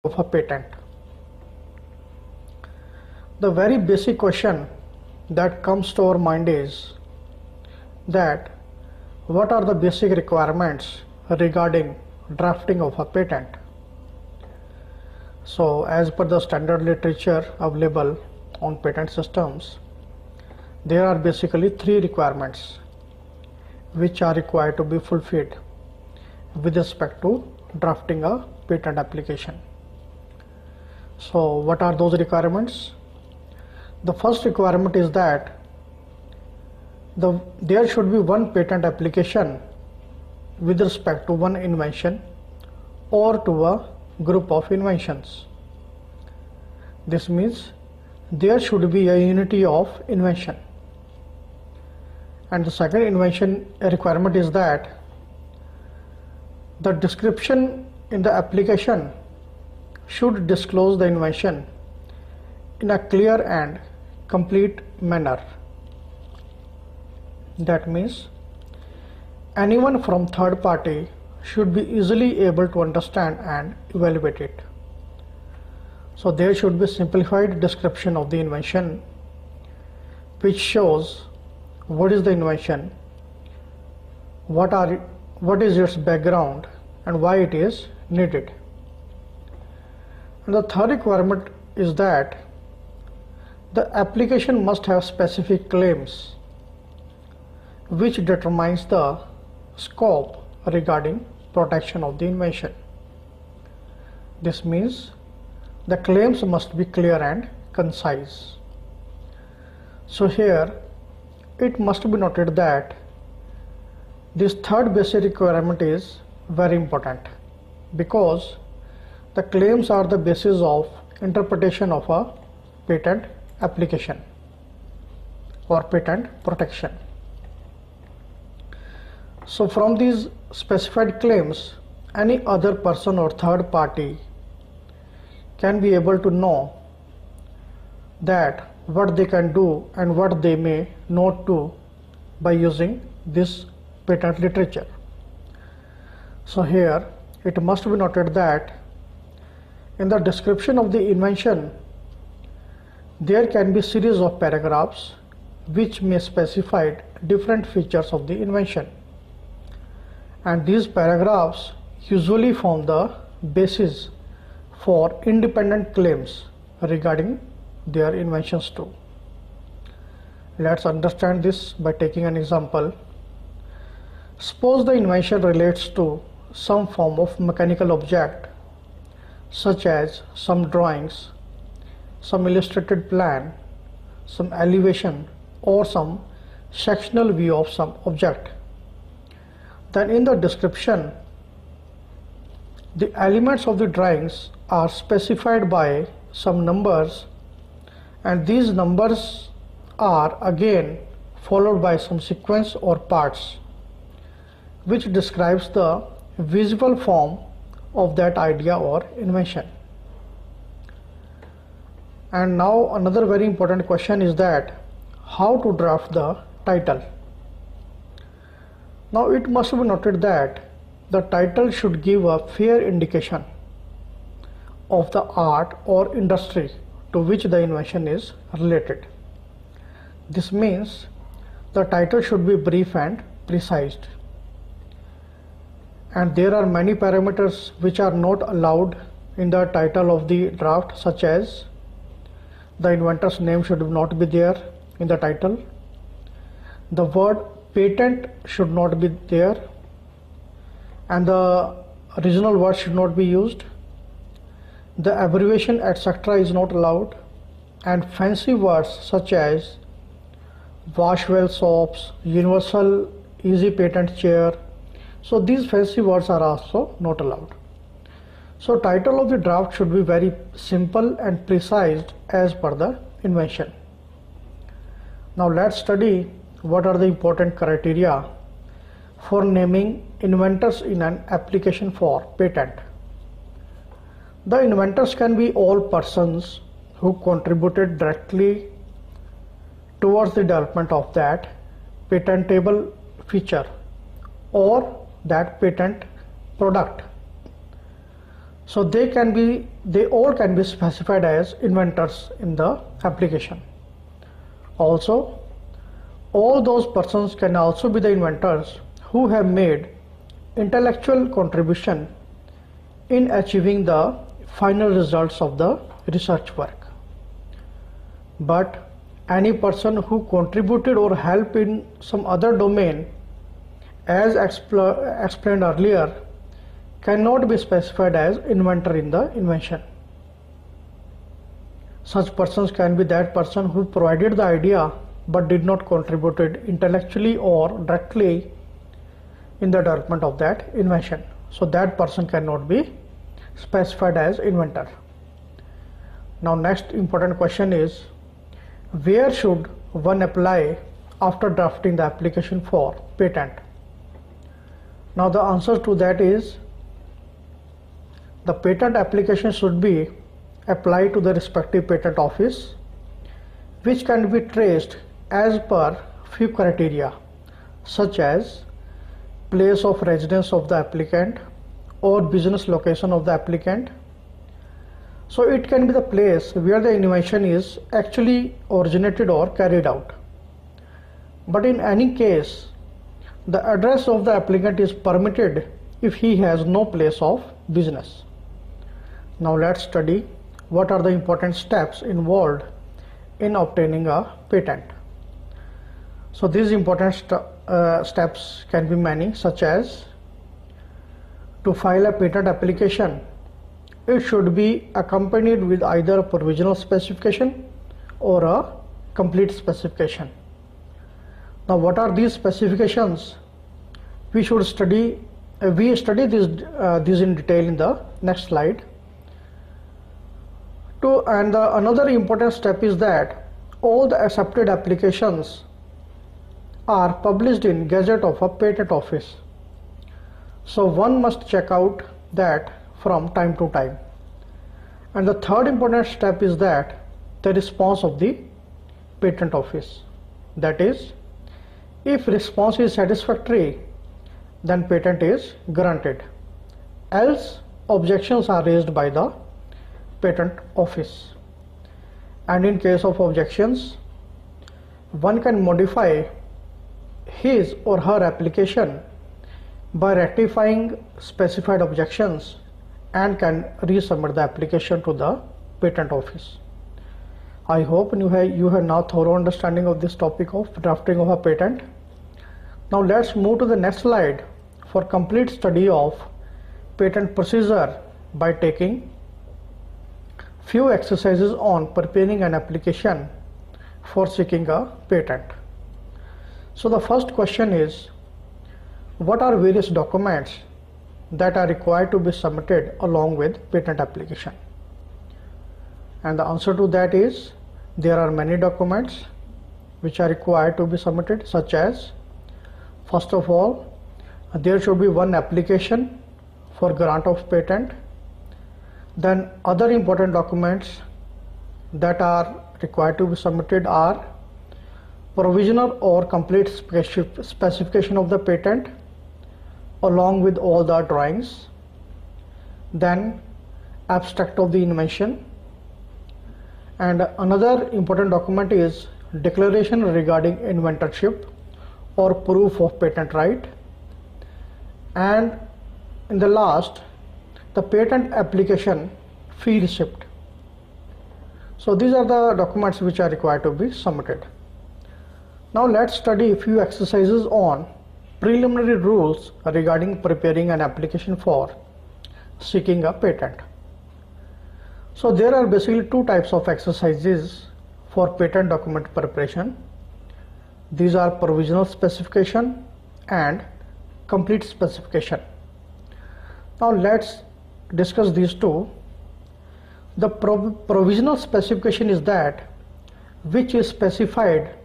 of a patent. The very basic question that comes to our mind is that what are the basic requirements regarding drafting of a patent? So as per the standard literature available on patent systems, there are basically three requirements which are required to be fulfilled with respect to drafting a patent application. So what are those requirements? The first requirement is that there should be one patent application with respect to one invention or to a group of inventions. This means there should be a unity of invention. And the second invention requirement is that the description in the application should disclose the invention in a clear and complete manner. That means anyone from third party should be easily able to understand and evaluate it. So there should be simplified description of the invention which shows what is the invention, what is its background, and why it is needed. And the third requirement is that the application must have specific claims which determines the scope regarding protection of the invention. This means the claims must be clear and concise. So here it must be noted that this third basic requirement is very important because the claims are the basis of interpretation of a patent application or patent protection. So from these specified claims, any other person or third party can be able to know that what they can do and what they may not do by using this patent literature. So here it must be noted that in the description of the invention there can be series of paragraphs which may specify different features of the invention, and these paragraphs usually form the basis for independent claims regarding their inventions too. Let's understand this by taking an example. Suppose the invention relates to some form of mechanical object such as some drawings, some illustrated plan, some elevation, or some sectional view of some object. Then in the description the elements of the drawings are specified by some numbers, and these numbers are again followed by some sequence or parts which describes the visual form of that idea or invention. And now another very important question is that how to draft the title. Now it must be noted that the title should give a fair indication of the art or industry to which the invention is related. This means the title should be brief and precise, and there are many parameters which are not allowed in the title of the draft, such as the inventor's name should not be there in the title, the word patent should not be there, and the original word should not be used, the abbreviation etc. is not allowed, and fancy words such as Washwell soaps, universal easy patent chair, so these fancy words are also not allowed. So title of the draft should be very simple and precise as per the invention. Now let's study what are the important criteria for naming inventors in an application for patent. The inventors can be all persons who contributed directly towards the development of that patentable feature or that patent product. So they all can be specified as inventors in the application. Also, all those persons can also be the inventors who have made intellectual contribution in achieving the final results of the research work. But any person who contributed or helped in some other domain, as explained earlier, cannot be specified as inventor in the invention. Such persons can be that person who provided the idea but did not contribute intellectually or directly in the development of that invention. So that person cannot be specified as inventor. Now next important question is, where should one apply after drafting the application for patent? Now the answer to that is, the patent application should be applied to the respective patent office, which can be traced as per few criteria, such as place of residence of the applicant or business location of the applicant. So it can be the place where the invention is actually originated or carried out. But in any case, the address of the applicant is permitted if he has no place of business. Now let's study what are the important steps involved in obtaining a patent. So these important steps can be many, such as to file a patent application, it should be accompanied with either a provisional specification or a complete specification. Now what are these specifications? We study these in detail in the next slide. Another important step is that all the accepted applications are published in Gazette of a Patent Office. So one must check out that from time to time. And the third important step is that the response of the Patent Office. That is, if response is satisfactory, then patent is granted. Else, objections are raised by the Patent Office. And in case of objections, one can modify his or her application by rectifying specified objections and can resubmit the application to the Patent Office. I hope you have now thorough understanding of this topic of drafting of a patent. Now let's move to the next slide for complete study of patent procedure by taking few exercises on preparing an application for seeking a patent. So the first question is, what are various documents that are required to be submitted along with patent application? And the answer to that is, there are many documents which are required to be submitted, such as, first of all, there should be one application for grant of patent. Then other important documents that are required to be submitted are provisional or complete specification of the patent along with all the drawings, then abstract of the invention, and another important document is declaration regarding inventorship or proof of patent right, and in the last, the patent application fee receipt. So these are the documents which are required to be submitted. Now let's study a few exercises on preliminary rules regarding preparing an application for seeking a patent. So there are basically two types of exercises for patent document preparation. These are provisional specification and complete specification. Now let's discuss these two. The provisional specification is that which is specified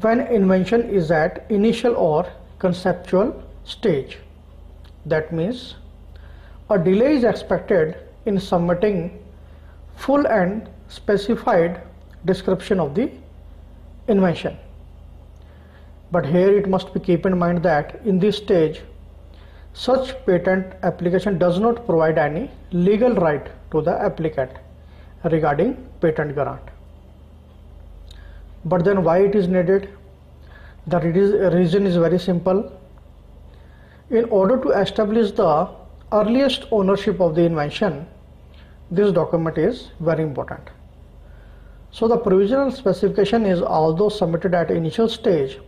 when invention is at initial or conceptual stage. That means a delay is expected in submitting full and specified description of the invention. But here it must be kept in mind that in this stage Such patent application does not provide any legal right to the applicant regarding patent grant. But then why it is needed? The reason is very simple. In order to establish the earliest ownership of the invention, this document is very important. So the provisional specification is although submitted at initial stage,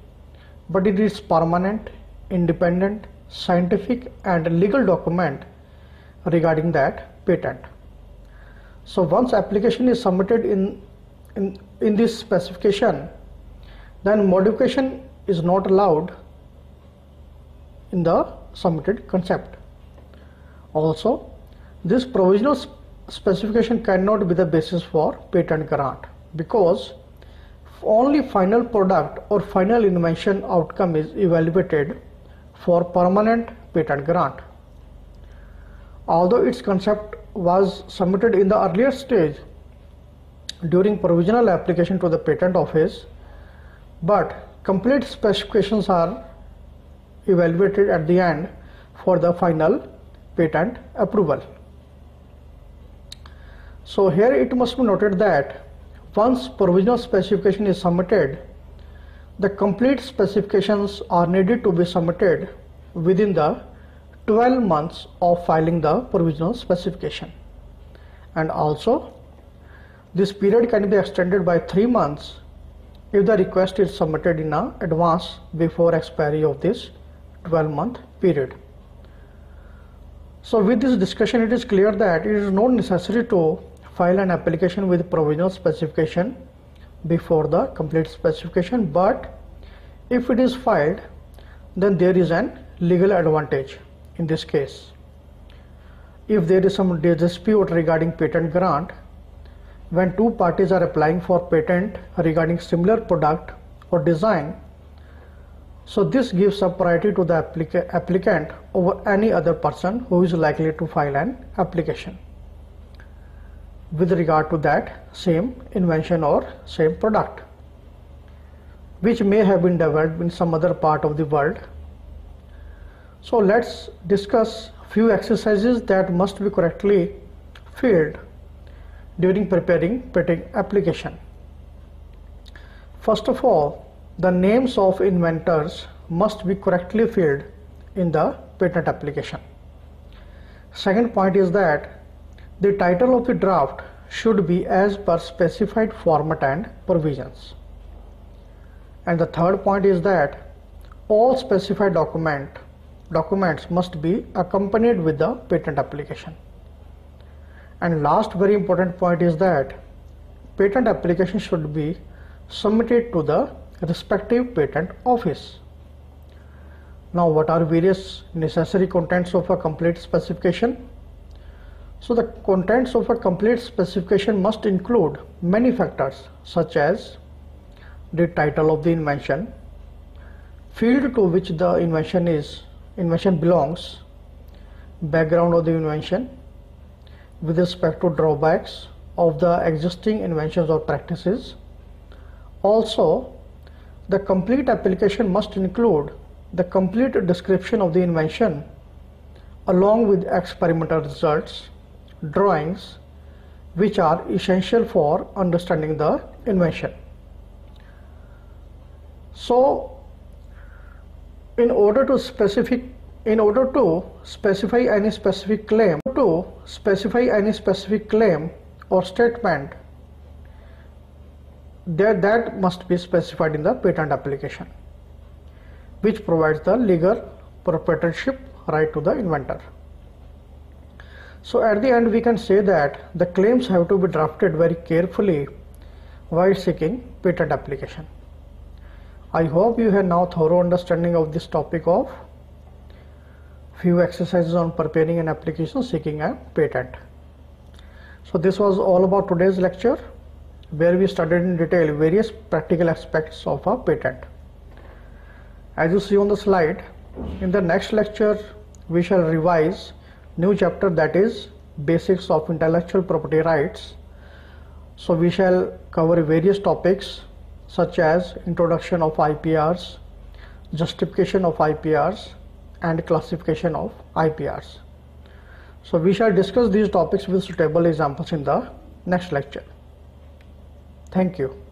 but it is permanent, independent, scientific and legal document regarding that patent. So once application is submitted in this specification, then modification is not allowed in the submitted concept. Also, this provisional specification cannot be the basis for patent grant, because only final product or final invention outcome is evaluated for permanent patent grant. Although its concept was submitted in the earlier stage during provisional application to the patent office, but complete specifications are evaluated at the end for the final patent approval. So here it must be noted that once provisional specification is submitted, the complete specifications are needed to be submitted within the 12 months of filing the provisional specification. And also, this period can be extended by 3 months if the request is submitted in advance before expiry of this 12-month period. So with this discussion, it is clear that it is not necessary to file an application with provisional specification before the complete specification, but if it is filed, then there is an legal advantage in this case. If there is some dispute regarding patent grant, when two parties are applying for patent regarding similar product or design, so this gives a priority to the applicant over any other person who is likely to file an application with regard to that same invention or same product, which may have been developed in some other part of the world. So let's discuss few exercises that must be correctly filled during preparing patent application. First of all, the names of inventors must be correctly filled in the patent application. Second point is that the title of the draft should be as per specified format and provisions. And the third point is that all specified documents must be accompanied with the patent application. And last very important point is that patent application should be submitted to the respective patent office. Now, what are various necessary contents of a complete specification? So the contents of a complete specification must include many factors such as the title of the invention, field to which the invention belongs, background of the invention with respect to drawbacks of the existing inventions or practices. Also, the complete application must include the complete description of the invention along with experimental results, drawings, which are essential for understanding the invention. So, in order to specify any specific claim or statement, that must be specified in the patent application, which provides the legal proprietorship right to the inventor. So at the end, we can say that the claims have to be drafted very carefully while seeking patent application. I hope you have now thorough understanding of this topic of few exercises on preparing an application seeking a patent. So this was all about today's lecture, where we studied in detail various practical aspects of a patent. As you see on the slide, in the next lecture we shall revise new chapter, that is basics of intellectual property rights. So we shall cover various topics such as introduction of IPRs, justification of IPRs, and classification of IPRs. So we shall discuss these topics with suitable examples in the next lecture. Thank you.